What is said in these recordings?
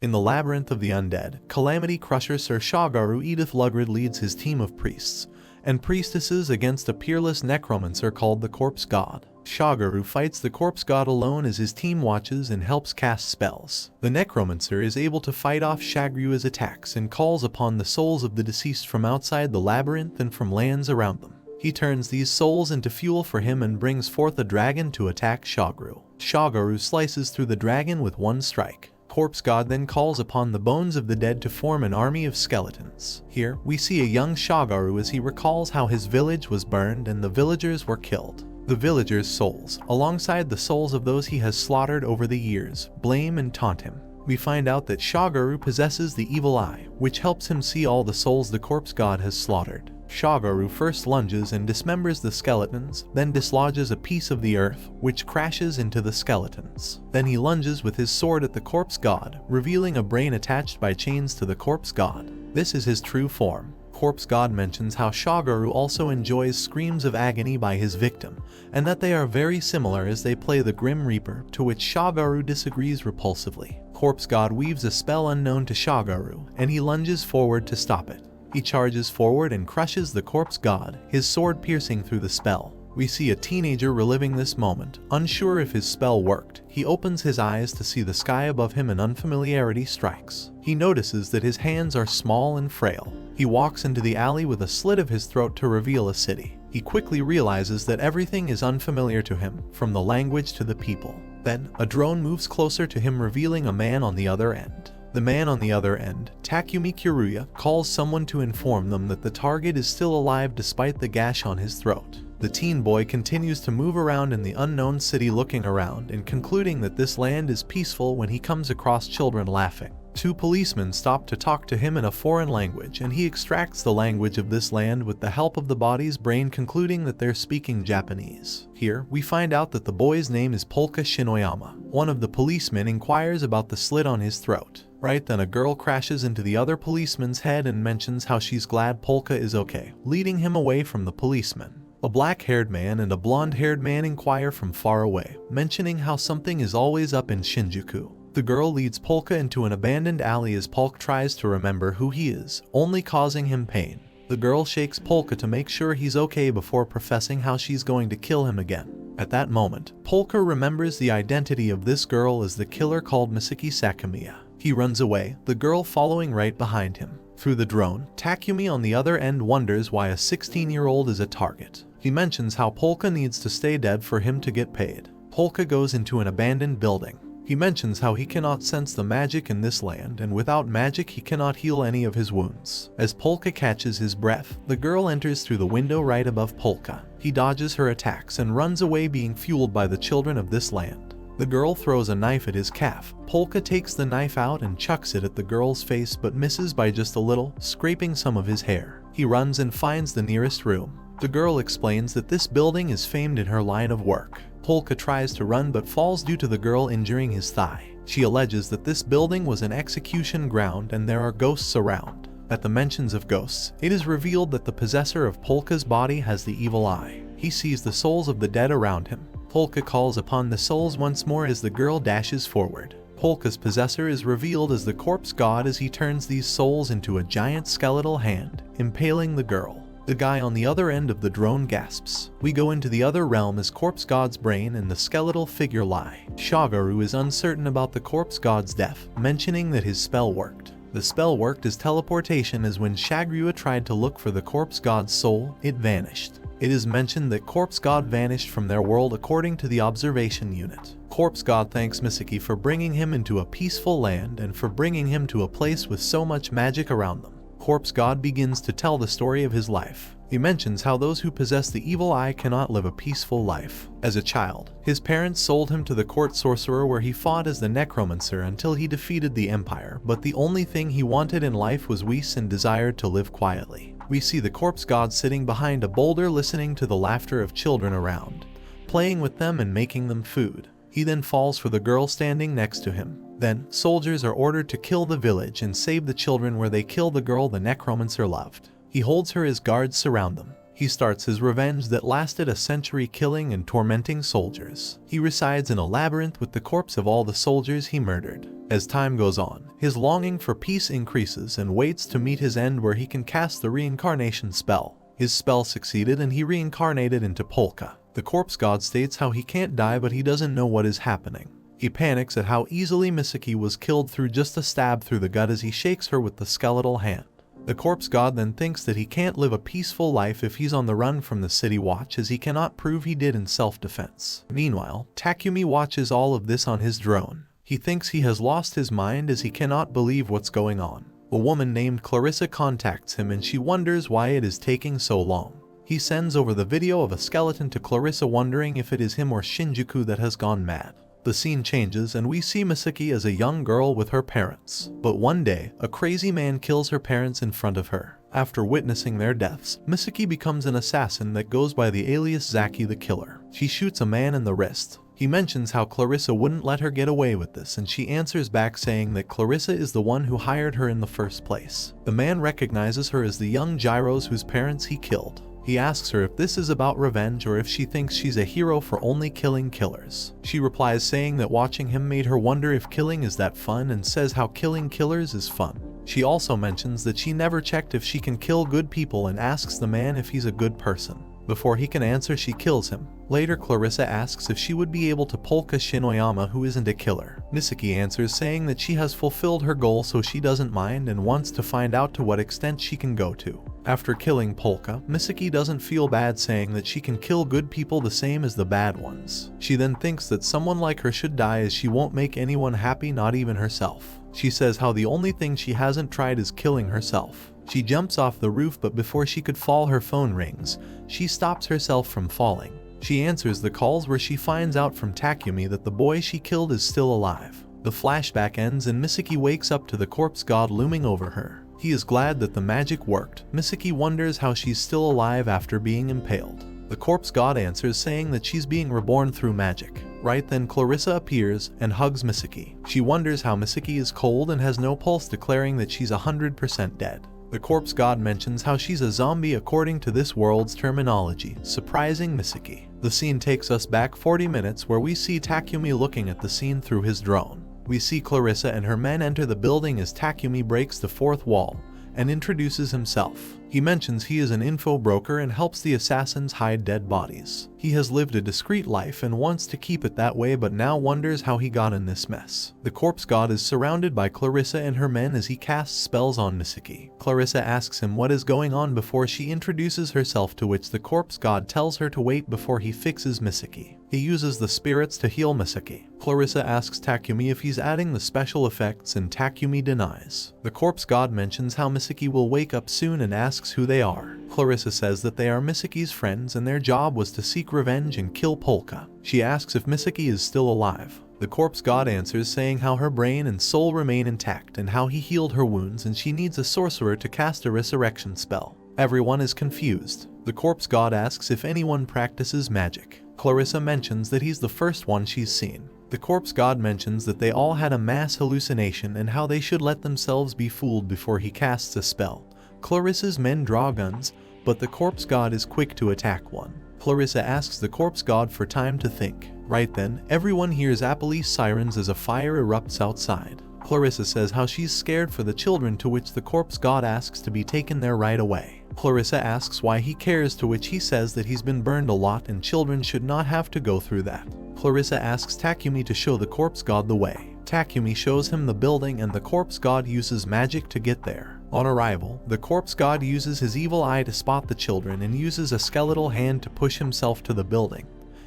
In the Labyrinth of the Undead, Calamity Crusher Sir Shagaru Edith Lugrid leads his team of priests and priestesses against a peerless necromancer called the Corpse God. Shagaru fights the Corpse God alone as his team watches and helps cast spells. The necromancer is able to fight off Shagaru's attacks and calls upon the souls of the deceased from outside the labyrinth and from lands around them. He turns these souls into fuel for him and brings forth a dragon to attack Shagaru. Shagaru slices through the dragon with one strike. Corpse God then calls upon the bones of the dead to form an army of skeletons. Here, we see a young Shagaru as he recalls how his village was burned and the villagers were killed. The villagers' souls, alongside the souls of those he has slaughtered over the years, blame and taunt him. We find out that Shagaru possesses the evil eye, which helps him see all the souls the Corpse God has slaughtered. Shagaru first lunges and dismembers the skeletons, then dislodges a piece of the earth, which crashes into the skeletons. Then he lunges with his sword at the Corpse God, revealing a brain attached by chains to the Corpse God. This is his true form. Corpse God mentions how Shagaru also enjoys screams of agony by his victim, and that they are very similar as they play the Grim Reaper, to which Shagaru disagrees repulsively. Corpse God weaves a spell unknown to Shagaru, and he lunges forward to stop it. He charges forward and crushes the Corpse God, his sword piercing through the spell. We see a teenager reliving this moment, unsure if his spell worked. He opens his eyes to see the sky above him and unfamiliarity strikes. He notices that his hands are small and frail. He walks into the alley with a slit of his throat to reveal a city. He quickly realizes that everything is unfamiliar to him, from the language to the people. Then, a drone moves closer to him, revealing a man on the other end. The man on the other end, Takumi Kiruya, calls someone to inform them that the target is still alive despite the gash on his throat. The teen boy continues to move around in the unknown city, looking around and concluding that this land is peaceful when he comes across children laughing. Two policemen stop to talk to him in a foreign language, and he extracts the language of this land with the help of the body's brain, concluding that they're speaking Japanese. Here, we find out that the boy's name is Polka Shinoyama. One of the policemen inquires about the slit on his throat. Right then, a girl crashes into the other policeman's head and mentions how she's glad Polka is okay, leading him away from the policeman. A black-haired man and a blonde-haired man inquire from far away, mentioning how something is always up in Shinjuku. The girl leads Polka into an abandoned alley as Polk tries to remember who he is, only causing him pain. The girl shakes Polka to make sure he's okay before professing how she's going to kill him again. At that moment, Polka remembers the identity of this girl as the killer called Misaki Sakamiya. He runs away, the girl following right behind him. Through the drone, Takumi on the other end wonders why a 16-year-old is a target. He mentions how Polka needs to stay dead for him to get paid. Polka goes into an abandoned building. He mentions how he cannot sense the magic in this land, and without magic he cannot heal any of his wounds. As Polka catches his breath, the girl enters through the window right above Polka. He dodges her attacks and runs away, being fueled by the children of this land. The girl throws a knife at his calf. Polka takes the knife out and chucks it at the girl's face, but misses by just a little, scraping some of his hair. He runs and finds the nearest room. The girl explains that this building is famed in her line of work. Polka tries to run but falls due to the girl injuring his thigh. She alleges that this building was an execution ground and there are ghosts around. At the mentions of ghosts, it is revealed that the possessor of Polka's body has the evil eye. He sees the souls of the dead around him. Polka calls upon the souls once more as the girl dashes forward. Polka's possessor is revealed as the Corpse God as he turns these souls into a giant skeletal hand, impaling the girl. The guy on the other end of the drone gasps. We go into the other realm as Corpse God's brain and the skeletal figure lie. Shagaru is uncertain about the Corpse God's death, mentioning that his spell worked. The spell worked as teleportation, as when Shagaru tried to look for the Corpse God's soul, it vanished. It is mentioned that Corpse God vanished from their world according to the observation unit. Corpse God thanks Misaki for bringing him into a peaceful land and for bringing him to a place with so much magic around them. Corpse God begins to tell the story of his life. He mentions how those who possess the evil eye cannot live a peaceful life. As a child, his parents sold him to the court sorcerer where he fought as the necromancer until he defeated the empire, but the only thing he wanted in life was peace and desired to live quietly. We see the Corpse God sitting behind a boulder listening to the laughter of children around, playing with them and making them food. He then falls for the girl standing next to him. Then, soldiers are ordered to kill the village and save the children, where they kill the girl the necromancer loved. He holds her as guards surround them. He starts his revenge that lasted a century, killing and tormenting soldiers. He resides in a labyrinth with the corpse of all the soldiers he murdered. As time goes on, His longing for peace increases and waits to meet his end where he can cast the reincarnation spell. His spell succeeded and he reincarnated into Polka. The corpse god states how he can't die but he doesn't know what is happening. He panics at how easily Misaki was killed through just a stab through the gut as he shakes her with the skeletal hand. The corpse god then thinks that he can't live a peaceful life if he's on the run from the city watch as he cannot prove he did in self-defense. Meanwhile, Takumi watches all of this on his drone. He thinks he has lost his mind as he cannot believe what's going on. A woman named Clarissa contacts him and she wonders why it is taking so long. He sends over the video of a skeleton to Clarissa wondering if it is him or Shinjuku that has gone mad. The scene changes and we see Misaki as a young girl with her parents. But one day, a crazy man kills her parents in front of her. After witnessing their deaths, Misaki becomes an assassin that goes by the alias Zaki the Killer. She shoots a man in the wrist. He mentions how Clarissa wouldn't let her get away with this and she answers back saying that Clarissa is the one who hired her in the first place. The man recognizes her as the young Gyros whose parents he killed. He asks her if this is about revenge or if she thinks she's a hero for only killing killers. She replies saying that watching him made her wonder if killing is that fun and says how killing killers is fun. She also mentions that she never checked if she can kill good people and asks the man if he's a good person. Before he can answer, she kills him. Later, Clarissa asks if she would be able to Polka Shinoyama, who isn't a killer. Misaki answers saying that she has fulfilled her goal so she doesn't mind and wants to find out to what extent she can go to. After killing Polka, Misaki doesn't feel bad saying that she can kill good people the same as the bad ones. She then thinks that someone like her should die as she won't make anyone happy, not even herself. She says how the only thing she hasn't tried is killing herself. She jumps off the roof but before she could fall her phone rings. She stops herself from falling. She answers the calls where she finds out from Takumi that the boy she killed is still alive. The flashback ends and Misaki wakes up to the corpse god looming over her. He is glad that the magic worked. Misaki wonders how she's still alive after being impaled. The corpse god answers saying that she's being reborn through magic. Right then Clarissa appears and hugs Misaki. She wonders how Misaki is cold and has no pulse, declaring that she's 100% dead. The corpse god mentions how she's a zombie according to this world's terminology, surprising Misaki. The scene takes us back 40 minutes where we see Takumi looking at the scene through his drone. We see Clarissa and her men enter the building as Takumi breaks the fourth wall and introduces himself. He mentions he is an info broker and helps the assassins hide dead bodies. He has lived a discreet life and wants to keep it that way but now wonders how he got in this mess. The corpse god is surrounded by Clarissa and her men as he casts spells on Misaki. Clarissa asks him what is going on before she introduces herself, to which the corpse god tells her to wait before he fixes Misaki. He uses the spirits to heal Misaki. Clarissa asks Takumi if he's adding the special effects and Takumi denies. The corpse god mentions how Misaki will wake up soon and asks who they are. Clarissa says that they are Misaki's friends and their job was to seek revenge and kill Polka. She asks if Misaki is still alive. The corpse god answers saying how her brain and soul remain intact and how he healed her wounds and she needs a sorcerer to cast a resurrection spell. Everyone is confused. The corpse god asks if anyone practices magic. Clarissa mentions that he's the first one she's seen. The corpse god mentions that they all had a mass hallucination and how they should let themselves be fooled before he casts a spell. Clarissa's men draw guns, but the corpse god is quick to attack one. Clarissa asks the corpse god for time to think. Right then, everyone hears police sirens as a fire erupts outside. Clarissa says how she's scared for the children, to which the corpse god asks to be taken there right away. Clarissa asks why he cares, to which he says that he's been burned a lot and children should not have to go through that. Clarissa asks Takumi to show the corpse god the way. Takumi shows him the building and the corpse god uses magic to get there. On arrival, the corpse god uses his evil eye to spot the children and uses a skeletal hand to push himself to the building.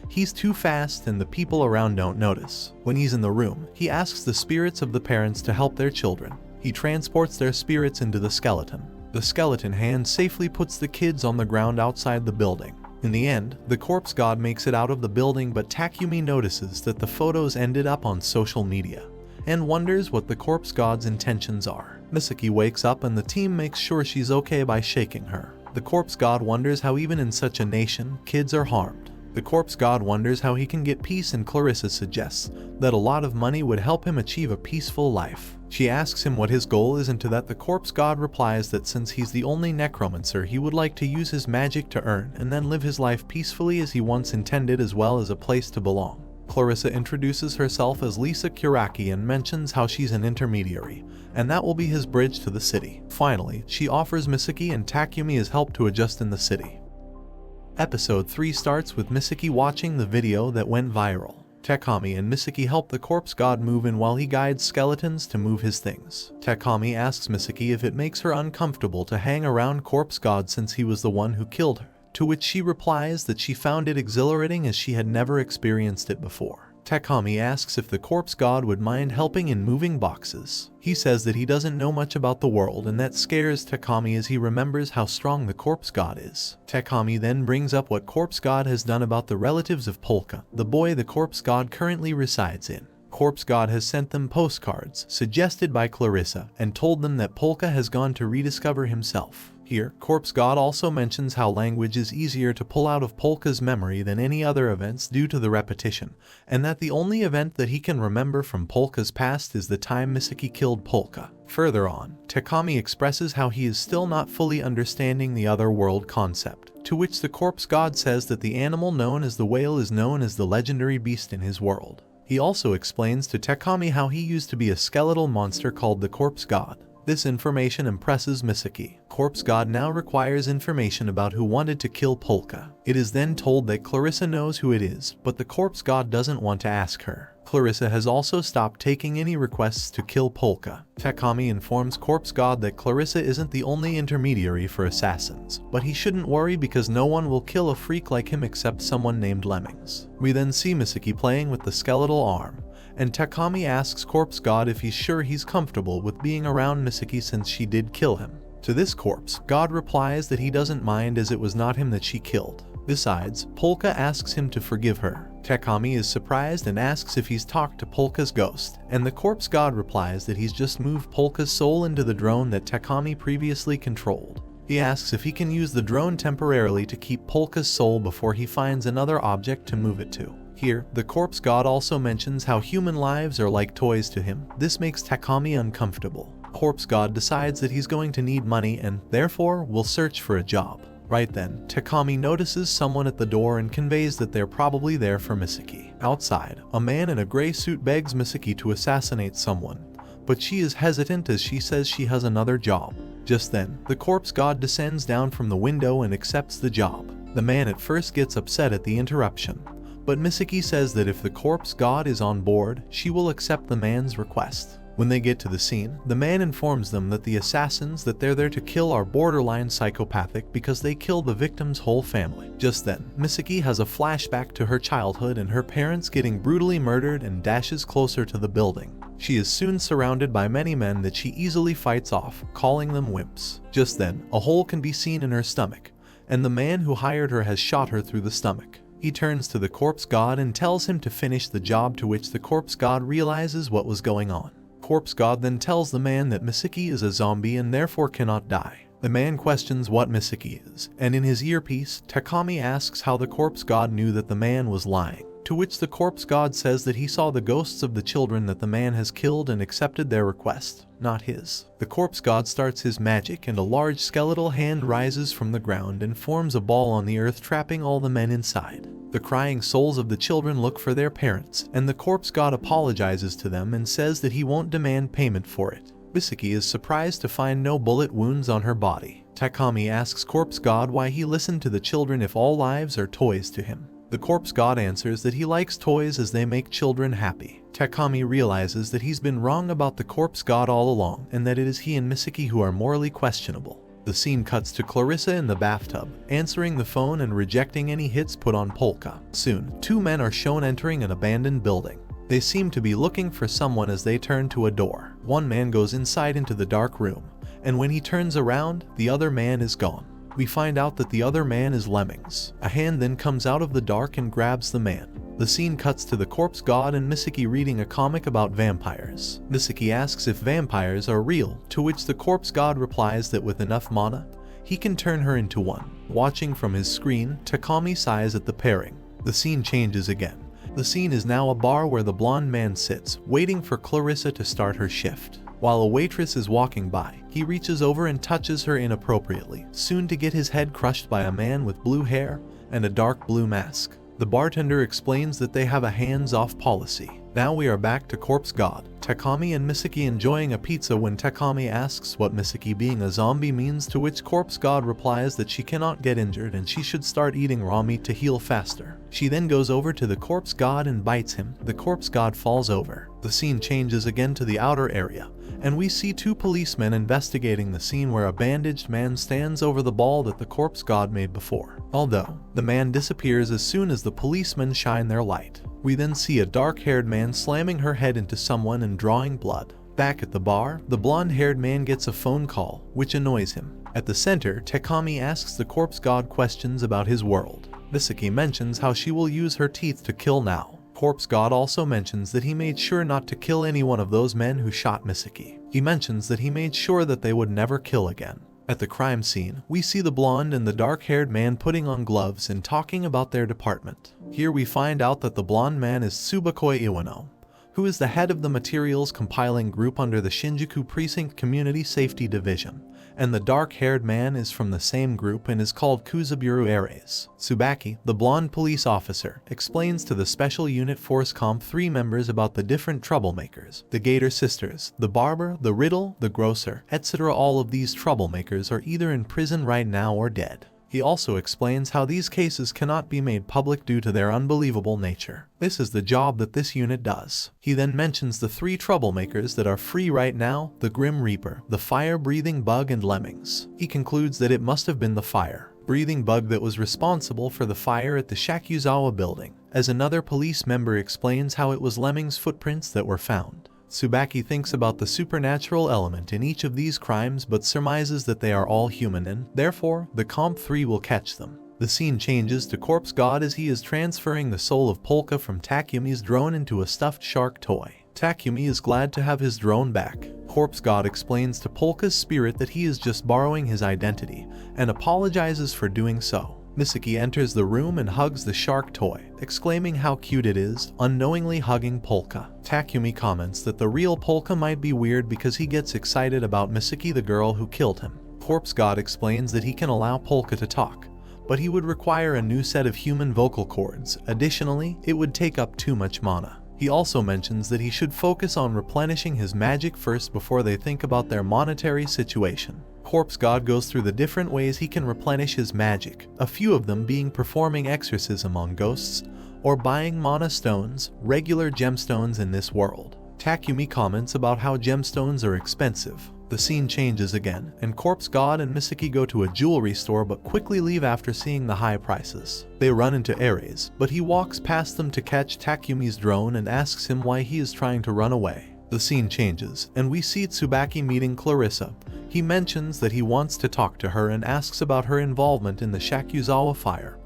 He's too fast and the people around don't notice. When he's in the room, he asks the spirits of the parents to help their children. He transports their spirits into the skeleton. The skeleton hand safely puts the kids on the ground outside the building. In the end, the corpse god makes it out of the building, but Takumi notices that the photos ended up on social media and wonders what the corpse god's intentions are. Misaki wakes up and the team makes sure she's okay by shaking her. The corpse god wonders how even in such a nation, kids are harmed. The corpse god wonders how he can get peace and Clarissa suggests that a lot of money would help him achieve a peaceful life. She asks him what his goal is, and to that the corpse god replies that since he's the only necromancer, he would like to use his magic to earn and then live his life peacefully as he once intended, as well as a place to belong. Clarissa introduces herself as Lisa Kuraki and mentions how she's an intermediary, and that will be his bridge to the city. Finally, she offers Misaki and Takumi his help to adjust in the city. Episode 3 starts with Misaki watching the video that went viral. Takumi and Misaki help the corpse god move in while he guides skeletons to move his things. Takumi asks Misaki if it makes her uncomfortable to hang around corpse god since he was the one who killed her, to which she replies that she found it exhilarating as she had never experienced it before. Takumi asks if the corpse god would mind helping in moving boxes. He says that he doesn't know much about the world, and that scares Takumi as he remembers how strong the corpse god is. Takumi then brings up what corpse god has done about the relatives of Polka, the boy the corpse god currently resides in. Corpse god has sent them postcards, suggested by Clarissa, and told them that Polka has gone to rediscover himself. Here, corpse god also mentions how language is easier to pull out of Polka's memory than any other events due to the repetition, and that the only event that he can remember from Polka's past is the time Misaki killed Polka. Further on, Takumi expresses how he is still not fully understanding the other world concept, to which the corpse god says that the animal known as the whale is known as the legendary beast in his world. He also explains to Takumi how he used to be a skeletal monster called the corpse god. This information impresses Misaki. Corpse god now requires information about who wanted to kill Polka. It is then told that Clarissa knows who it is, but the corpse god doesn't want to ask her. Clarissa has also stopped taking any requests to kill Polka. Takumi informs corpse god that Clarissa isn't the only intermediary for assassins, but he shouldn't worry because no one will kill a freak like him except someone named Lemmings. We then see Misaki playing with the skeletal arm, and Takumi asks corpse god if he's sure he's comfortable with being around Misaki since she did kill him. To this corpse god replies that he doesn't mind as it was not him that she killed. Besides, Polka asks him to forgive her. Takumi is surprised and asks if he's talked to Polka's ghost, and the corpse god replies that he's just moved Polka's soul into the drone that Takumi previously controlled. He asks if he can use the drone temporarily to keep Polka's soul before he finds another object to move it to. Here, the corpse god also mentions how human lives are like toys to him. This makes Takumi uncomfortable. Corpse god decides that he's going to need money and, therefore, will search for a job. Right then, Takumi notices someone at the door and conveys that they're probably there for Misaki. Outside, a man in a gray suit begs Misaki to assassinate someone, but she is hesitant as she says she has another job. Just then, the corpse god descends down from the window and accepts the job. The man at first gets upset at the interruption, but Misaki says that if the corpse god is on board, she will accept the man's request. When they get to the scene, the man informs them that the assassins that they're there to kill are borderline psychopathic because they kill the victim's whole family. Just then, Misaki has a flashback to her childhood and her parents getting brutally murdered and dashes closer to the building. She is soon surrounded by many men that she easily fights off, calling them wimps. Just then, a hole can be seen in her stomach, and the man who hired her has shot her through the stomach. He turns to the corpse god and tells him to finish the job, to which the corpse god realizes what was going on. Corpse god then tells the man that Misaki is a zombie and therefore cannot die. The man questions what Misaki is, and in his earpiece, Takumi asks how the corpse god knew that the man was lying, to which the corpse god says that he saw the ghosts of the children that the man has killed and accepted their request, not his. The corpse god starts his magic and a large skeletal hand rises from the ground and forms a ball on the earth, trapping all the men inside. The crying souls of the children look for their parents, and the corpse god apologizes to them and says that he won't demand payment for it. Misaki is surprised to find no bullet wounds on her body. Takumi asks corpse god why he listened to the children if all lives are toys to him. The corpse god answers that he likes toys as they make children happy. Takumi realizes that he's been wrong about the corpse god all along, and that it is he and Misaki who are morally questionable. The scene cuts to Clarissa in the bathtub, answering the phone and rejecting any hits put on Polka. Soon, two men are shown entering an abandoned building. They seem to be looking for someone as they turn to a door. One man goes inside into the dark room, and when he turns around, the other man is gone. We find out that the other man is Lemmings. A hand then comes out of the dark and grabs the man. The scene cuts to the corpse god and Misaki reading a comic about vampires. Misaki asks if vampires are real, to which the corpse god replies that with enough mana, he can turn her into one. Watching from his screen, Takumi sighs at the pairing. The scene changes again. The scene is now a bar where the blonde man sits, waiting for Clarissa to start her shift. While a waitress is walking by, he reaches over and touches her inappropriately, soon to get his head crushed by a man with blue hair and a dark blue mask. The bartender explains that they have a hands-off policy. Now we are back to Corpse God, Takami and Misaki enjoying a pizza when Takami asks what Misaki being a zombie means, to which Corpse God replies that she cannot get injured and she should start eating raw meat to heal faster. She then goes over to the Corpse God and bites him. The Corpse God falls over. The scene changes again to the outer area, and we see two policemen investigating the scene where a bandaged man stands over the ball that the Corpse God made before. Although, the man disappears as soon as the policemen shine their light. We then see a dark-haired man slamming her head into someone and drawing blood. Back at the bar, the blonde-haired man gets a phone call, which annoys him. At the center, Takami asks the Corpse God questions about his world. Misaki mentions how she will use her teeth to kill now. Corpse God also mentions that he made sure not to kill any one of those men who shot Misaki. He mentions that he made sure that they would never kill again. At the crime scene, we see the blonde and the dark-haired man putting on gloves and talking about their department. Here we find out that the blonde man is Tsubakoi Iwano, who is the head of the materials compiling group under the Shinjuku Precinct Community Safety Division, and the dark-haired man is from the same group and is called Kusaburo Ares. Tsubaki, the blonde police officer, explains to the Special Unit Force Comp 3 members about the different troublemakers, the Gator sisters, the barber, the riddle, the grocer, etc. All of these troublemakers are either in prison right now or dead. He also explains how these cases cannot be made public due to their unbelievable nature. This is the job that this unit does. He then mentions the three troublemakers that are free right now: the Grim Reaper, the fire-breathing bug, and Lemmings. He concludes that it must have been the fire-breathing bug that was responsible for the fire at the Shakuzawa building, as another police member explains how it was Lemmings' footprints that were found. Tsubaki thinks about the supernatural element in each of these crimes but surmises that they are all human and, therefore, the Comp 3 will catch them. The scene changes to Corpse God as he is transferring the soul of Polka from Takumi's drone into a stuffed shark toy. Takumi is glad to have his drone back. Corpse God explains to Polka's spirit that he is just borrowing his identity and apologizes for doing so. Misaki enters the room and hugs the shark toy, exclaiming how cute it is, unknowingly hugging Polka. Takumi comments that the real Polka might be weird because he gets excited about Misaki, the girl who killed him. Corpse God explains that he can allow Polka to talk, but he would require a new set of human vocal cords. Additionally, it would take up too much mana. He also mentions that he should focus on replenishing his magic first before they think about their monetary situation. Corpse God goes through the different ways he can replenish his magic, a few of them being performing exorcism on ghosts, or buying mana stones, regular gemstones in this world. Takumi comments about how gemstones are expensive. The scene changes again, and Corpse God and Misaki go to a jewelry store but quickly leave after seeing the high prices. They run into Ares, but he walks past them to catch Takumi's drone and asks him why he is trying to run away. The scene changes, and we see Tsubaki meeting Clarissa. He mentions that he wants to talk to her and asks about her involvement in the Shakuzawa fire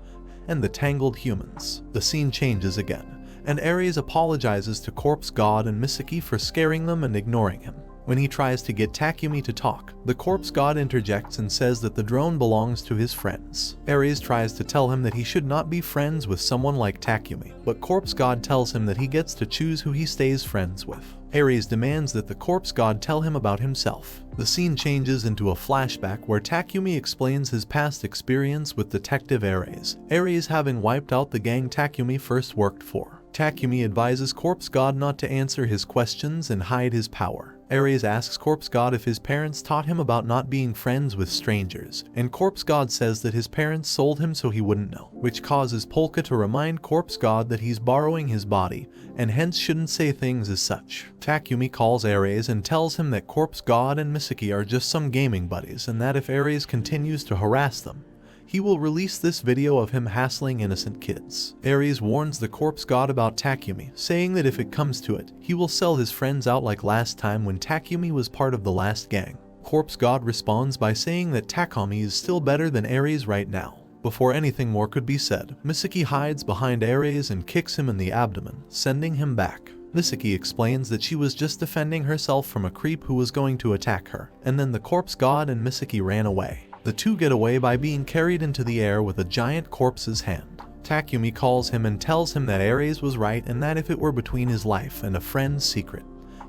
and the Tangled Humans. The scene changes again, and Ares apologizes to Corpse God and Misaki for scaring them and ignoring him. When he tries to get Takumi to talk, the Corpse God interjects and says that the drone belongs to his friends. Ares tries to tell him that he should not be friends with someone like Takumi, but Corpse God tells him that he gets to choose who he stays friends with. Ares demands that the Corpse God tell him about himself. The scene changes into a flashback where Takumi explains his past experience with Detective Ares, Ares having wiped out the gang Takumi first worked for. Takumi advises Corpse God not to answer his questions and hide his power. Ares asks Corpse God if his parents taught him about not being friends with strangers, and Corpse God says that his parents sold him so he wouldn't know, which causes Polka to remind Corpse God that he's borrowing his body, and hence shouldn't say things as such. Takumi calls Ares and tells him that Corpse God and Misaki are just some gaming buddies, and that if Ares continues to harass them, he will release this video of him hassling innocent kids. Ares warns the Corpse God about Takumi, saying that if it comes to it, he will sell his friends out like last time when Takumi was part of the last gang. Corpse God responds by saying that Takumi is still better than Ares right now. Before anything more could be said, Misaki hides behind Ares and kicks him in the abdomen, sending him back. Misaki explains that she was just defending herself from a creep who was going to attack her, and then the Corpse God and Misaki ran away. The two get away by being carried into the air with a giant corpse's hand. Takumi calls him and tells him that Ares was right and that if it were between his life and a friend's secret,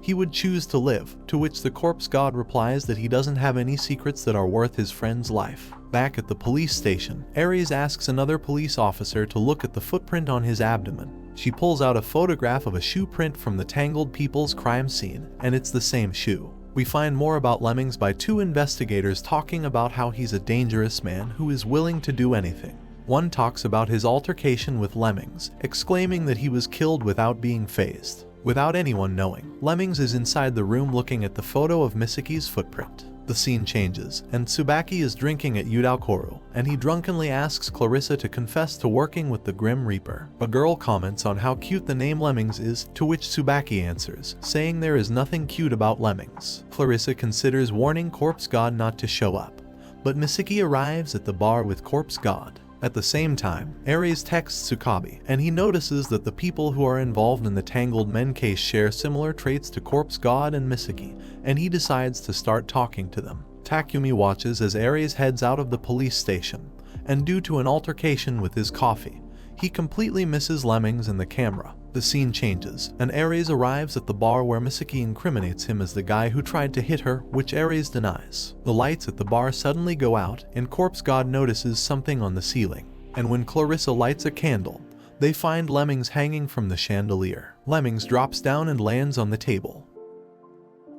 he would choose to live, to which the corpse god replies that he doesn't have any secrets that are worth his friend's life. Back at the police station, Ares asks another police officer to look at the footprint on his abdomen. She pulls out a photograph of a shoe print from the Tangled People's crime scene, and it's the same shoe. We find more about Lemmings by two investigators talking about how he's a dangerous man who is willing to do anything. One talks about his altercation with Lemmings, exclaiming that he was killed without being phased, without anyone knowing. Lemmings is inside the room looking at the photo of Misaki's footprint. The scene changes, and Tsubaki is drinking at Yudaokoru, and he drunkenly asks Clarissa to confess to working with the Grim Reaper. A girl comments on how cute the name Lemmings is, to which Tsubaki answers, saying there is nothing cute about Lemmings. Clarissa considers warning Corpse God not to show up, but Misaki arrives at the bar with Corpse God. At the same time, Ares texts Tsukabe, and he notices that the people who are involved in the Tangled Men case share similar traits to Corpse God and Misaki, and he decides to start talking to them. Takumi watches as Ares heads out of the police station, and due to an altercation with his coffee, he completely misses Lemmings and the camera. The scene changes, and Ares arrives at the bar where Misaki incriminates him as the guy who tried to hit her, which Ares denies. The lights at the bar suddenly go out, and Corpse God notices something on the ceiling. And when Clarissa lights a candle, they find Lemmings hanging from the chandelier. Lemmings drops down and lands on the table.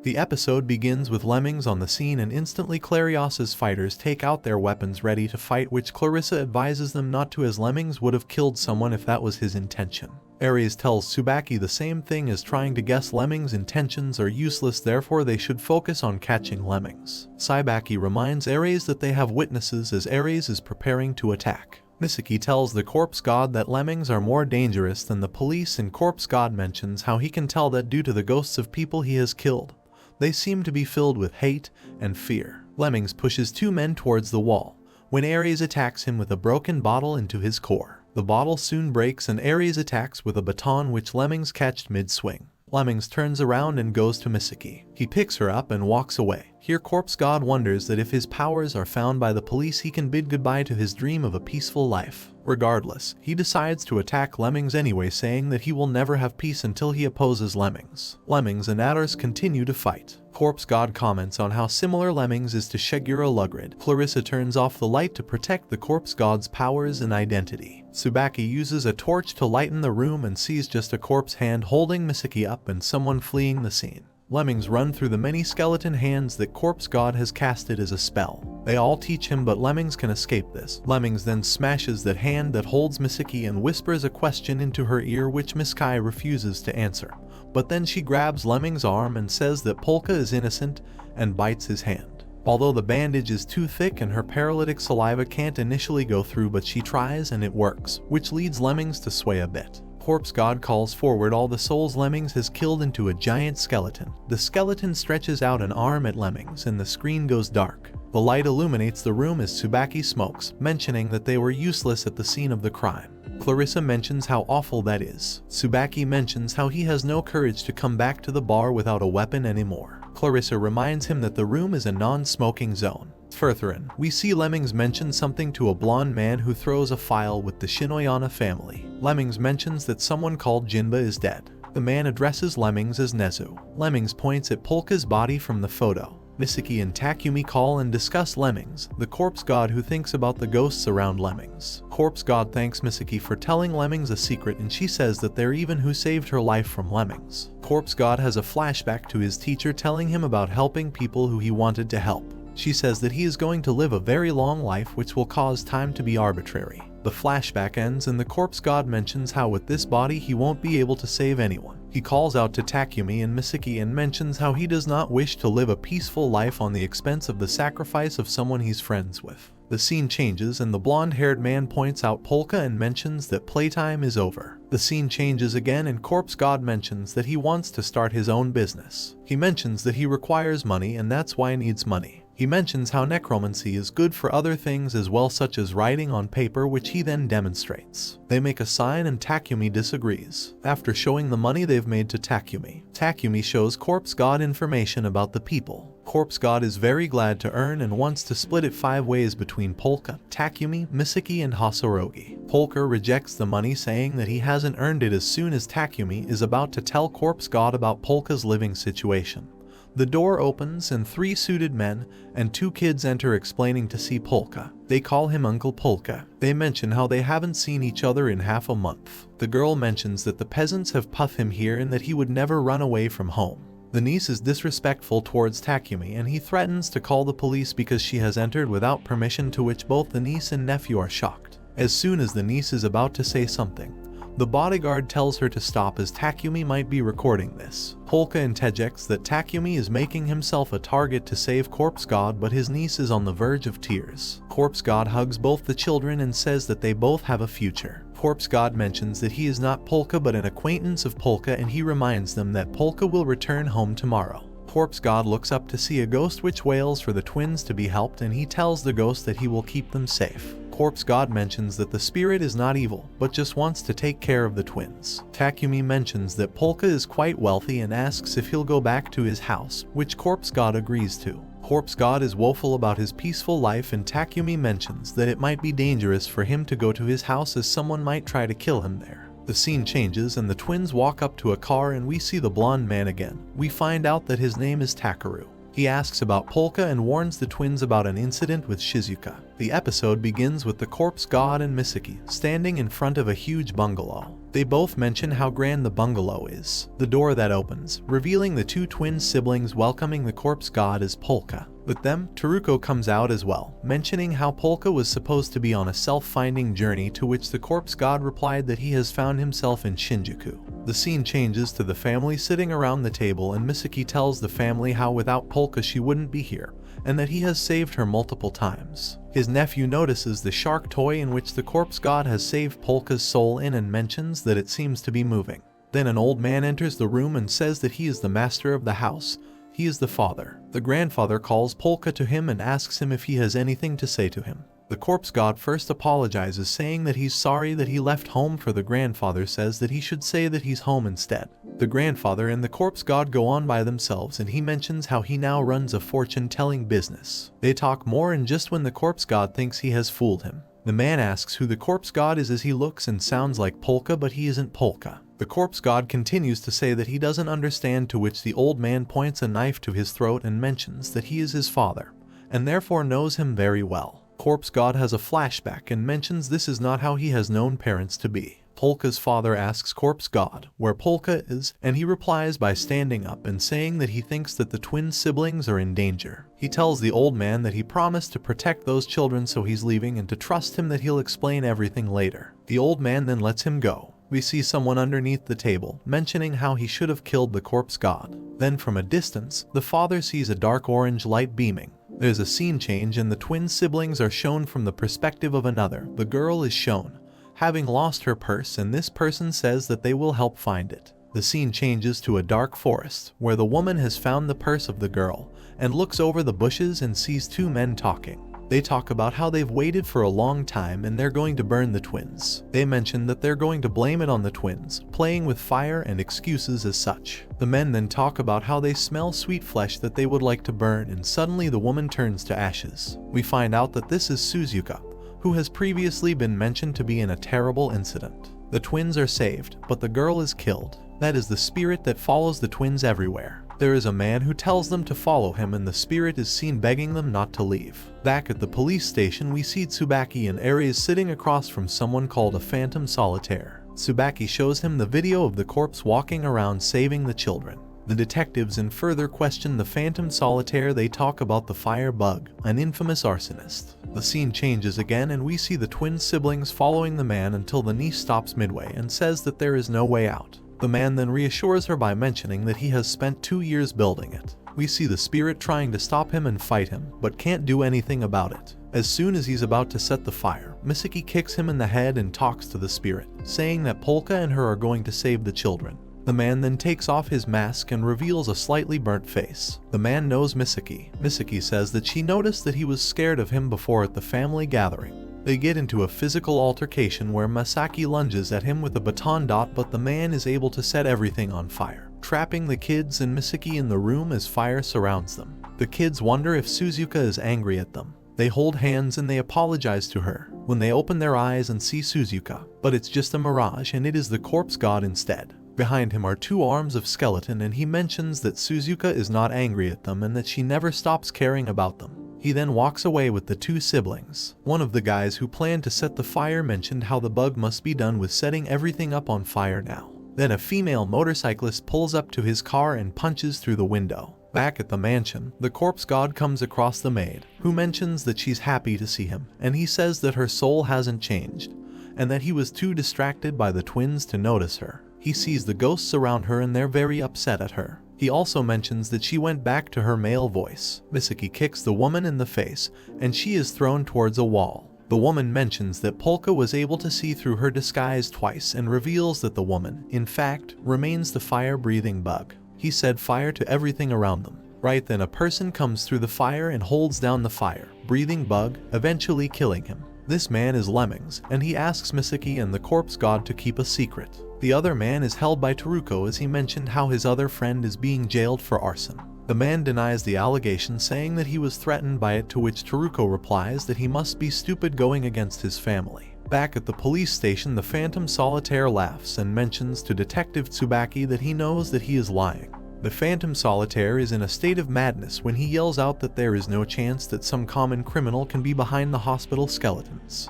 The episode begins with Lemmings on the scene, and instantly Clarios's fighters take out their weapons ready to fight, which Clarissa advises them not to, as Lemmings would have killed someone if that was his intention. Ares tells Tsubaki the same thing, as trying to guess Lemmings' intentions are useless, therefore they should focus on catching Lemmings. Tsubaki reminds Ares that they have witnesses as Ares is preparing to attack. Misaki tells the Corpse God that Lemmings are more dangerous than the police, and Corpse God mentions how he can tell that due to the ghosts of people he has killed. They seem to be filled with hate and fear. Lemmings pushes two men towards the wall, when Ares attacks him with a broken bottle into his core. The bottle soon breaks, and Ares attacks with a baton, which Lemmings catches mid-swing. Lemmings turns around and goes to Misaki. He picks her up and walks away. Here Corpse God wonders that if his powers are found by the police, he can bid goodbye to his dream of a peaceful life. Regardless, he decides to attack Lemmings anyway, saying that he will never have peace until he opposes Lemmings. Lemmings and Ares continue to fight. Corpse God comments on how similar Lemmings is to Shigure Lugrid. Clarissa turns off the light to protect the Corpse God's powers and identity. Tsubaki uses a torch to lighten the room and sees just a corpse hand holding Misaki up and someone fleeing the scene. Lemmings run through the many skeleton hands that Corpse God has casted as a spell. They all teach him, but Lemmings can escape this. Lemmings then smashes that hand that holds Misaki and whispers a question into her ear, which Misaki refuses to answer. But then she grabs Lemmings' arm and says that Polka is innocent and bites his hand. Although the bandage is too thick and her paralytic saliva can't initially go through, but she tries and it works, which leads Lemmings to sway a bit. Corpse God calls forward all the souls Lemmings has killed into a giant skeleton. The skeleton stretches out an arm at Lemmings and the screen goes dark. The light illuminates the room as Tsubaki smokes, mentioning that they were useless at the scene of the crime. Clarissa mentions how awful that is. Tsubaki mentions how he has no courage to come back to the bar without a weapon anymore. Clarissa reminds him that the room is a non-smoking zone. Further in, we see Lemmings mention something to a blonde man who throws a file with the Shinoyama family. Lemmings mentions that someone called Jinba is dead. The man addresses Lemmings as Nezu. Lemmings points at Polka's body from the photo. Misaki and Takumi call and discuss Lemmings, the Corpse God who thinks about the ghosts around Lemmings. Corpse God thanks Misaki for telling Lemmings a secret, and she says that they're even who saved her life from Lemmings. Corpse God has a flashback to his teacher telling him about helping people who he wanted to help. She says that he is going to live a very long life, which will cause time to be arbitrary. The flashback ends and the Corpse God mentions how with this body he won't be able to save anyone. He calls out to Takumi and Misaki and mentions how he does not wish to live a peaceful life on the expense of the sacrifice of someone he's friends with. The scene changes and the blonde-haired man points out Polka and mentions that playtime is over. The scene changes again and Corpse God mentions that he wants to start his own business. He mentions that he requires money and that's why he needs money. He mentions how necromancy is good for other things as well, such as writing on paper, which he then demonstrates. They make a sign and Takumi disagrees. After showing the money they've made to Takumi, Takumi shows Corpse God information about the people. Corpse God is very glad to earn and wants to split it 5 ways between Polka, Takumi, Misaki, and Hosorogi. Polka rejects the money, saying that he hasn't earned it, as soon as Takumi is about to tell Corpse God about Polka's living situation. The door opens and 3 suited men and 2 kids enter, explaining to see Polka. They call him Uncle Polka. They mention how they haven't seen each other in half a month. The girl mentions that the peasants have puffed him here and that he would never run away from home. The niece is disrespectful towards Takumi and he threatens to call the police because she has entered without permission, to which both the niece and nephew are shocked. As soon as the niece is about to say something, the bodyguard tells her to stop, as Takumi might be recording this. Polka interjects that Takumi is making himself a target to save Corpse God, but his niece is on the verge of tears. Corpse God hugs both the children and says that they both have a future. Corpse God mentions that he is not Polka but an acquaintance of Polka, and he reminds them that Polka will return home tomorrow. Corpse God looks up to see a ghost which wails for the twins to be helped, and he tells the ghost that he will keep them safe. Corpse God mentions that the spirit is not evil, but just wants to take care of the twins. Takumi mentions that Polka is quite wealthy and asks if he'll go back to his house, which Corpse God agrees to. Corpse God is woeful about his peaceful life, and Takumi mentions that it might be dangerous for him to go to his house, as someone might try to kill him there. The scene changes and the twins walk up to a car and we see the blonde man again. We find out that his name is Takeru. He asks about Polka and warns the twins about an incident with Shizuka. The episode begins with the Corpse God and Misaki standing in front of a huge bungalow. They both mention how grand the bungalow is. The door that opens, revealing the 2 twin siblings welcoming the Corpse God as Polka. With them, Teruko comes out as well, mentioning how Polka was supposed to be on a self-finding journey, to which the Corpse God replied that he has found himself in Shinjuku. The scene changes to the family sitting around the table, and Misaki tells the family how without Polka she wouldn't be here, and that he has saved her multiple times. His nephew notices the shark toy in which the Corpse God has saved Polka's soul in and mentions that it seems to be moving. Then an old man enters the room and says that he is the master of the house. He is the father. The grandfather calls Polka to him and asks him if he has anything to say to him. The Corpse God first apologizes, saying that he's sorry that he left home, for the grandfather says that he should say that he's home instead. The grandfather and the Corpse God go on by themselves, and he mentions how he now runs a fortune-telling business. They talk more, and just when the Corpse God thinks he has fooled him, the man asks who the Corpse God is, as he looks and sounds like Polka, but he isn't Polka. The Corpse God continues to say that he doesn't understand, to which the old man points a knife to his throat and mentions that he is his father, and therefore knows him very well. Corpse God has a flashback and mentions this is not how he has known parents to be. Polka's father asks Corpse God where Polka is, and he replies by standing up and saying that he thinks that the twin siblings are in danger. He tells the old man that he promised to protect those children, so he's leaving, and to trust him that he'll explain everything later. The old man then lets him go. We see someone underneath the table, mentioning how he should have killed the Corpse God. Then from a distance, the father sees a dark orange light beaming. There's a scene change and the twin siblings are shown from the perspective of another. The girl is shown having lost her purse, and this person says that they will help find it. The scene changes to a dark forest, where the woman has found the purse of the girl, and looks over the bushes and sees 2 men talking. They talk about how they've waited for a long time and they're going to burn the twins. They mention that they're going to blame it on the twins, playing with fire and excuses as such. The men then talk about how they smell sweet flesh that they would like to burn, and suddenly the woman turns to ashes. We find out that this is Suzuka, who has previously been mentioned to be in a terrible incident. The twins are saved, but the girl is killed. That is the spirit that follows the twins everywhere. There is a man who tells them to follow him, and the spirit is seen begging them not to leave. Back at the police station, we see Tsubaki and Aries sitting across from someone called a phantom solitaire. Tsubaki shows him the video of the corpse walking around saving the children. The detectives then further question the phantom solitaire. They talk about the fire bug, an infamous arsonist. The scene changes again and we see the twin siblings following the man until the niece stops midway and says that there is no way out. The man then reassures her by mentioning that he has spent 2 years building it. We see the spirit trying to stop him and fight him, but can't do anything about it. As soon as he's about to set the fire, Misaki kicks him in the head and talks to the spirit, saying that Polka and her are going to save the children. The man then takes off his mask and reveals a slightly burnt face. The man knows Misaki. Misaki says that she noticed that he was scared of him before at the family gathering. They get into a physical altercation where Masaki lunges at him with a baton, but the man is able to set everything on fire, trapping the kids and Misaki in the room as fire surrounds them. The kids wonder if Suzuka is angry at them. They hold hands and they apologize to her when they open their eyes and see Suzuka, but it's just a mirage and it is the corpse god instead. Behind him are two arms of skeleton, and he mentions that Suzuka is not angry at them and that she never stops caring about them. He then walks away with the two siblings. One of the guys who planned to set the fire mentioned how the bug must be done with setting everything up on fire now. Then a female motorcyclist pulls up to his car and punches through the window. Back at the mansion, the corpse god comes across the maid, who mentions that she's happy to see him, and he says that her soul hasn't changed, and that he was too distracted by the twins to notice her. He sees the ghosts around her and they're very upset at her. He also mentions that she went back to her male voice. Misaki kicks the woman in the face, and she is thrown towards a wall. The woman mentions that Polka was able to see through her disguise twice and reveals that the woman, in fact, remains the fire-breathing bug. He said fire to everything around them. Right then a person comes through the fire and holds down the fire-breathing bug, eventually killing him. This man is Lemmings, and he asks Misaki and the corpse god to keep a secret. The other man is held by Teruko as he mentioned how his other friend is being jailed for arson. The man denies the allegation, saying that he was threatened by it, to which Teruko replies that he must be stupid going against his family. Back at the police station, the Phantom Solitaire laughs and mentions to Detective Tsubaki that he knows that he is lying. The Phantom Solitaire is in a state of madness when he yells out that there is no chance that some common criminal can be behind the hospital skeletons.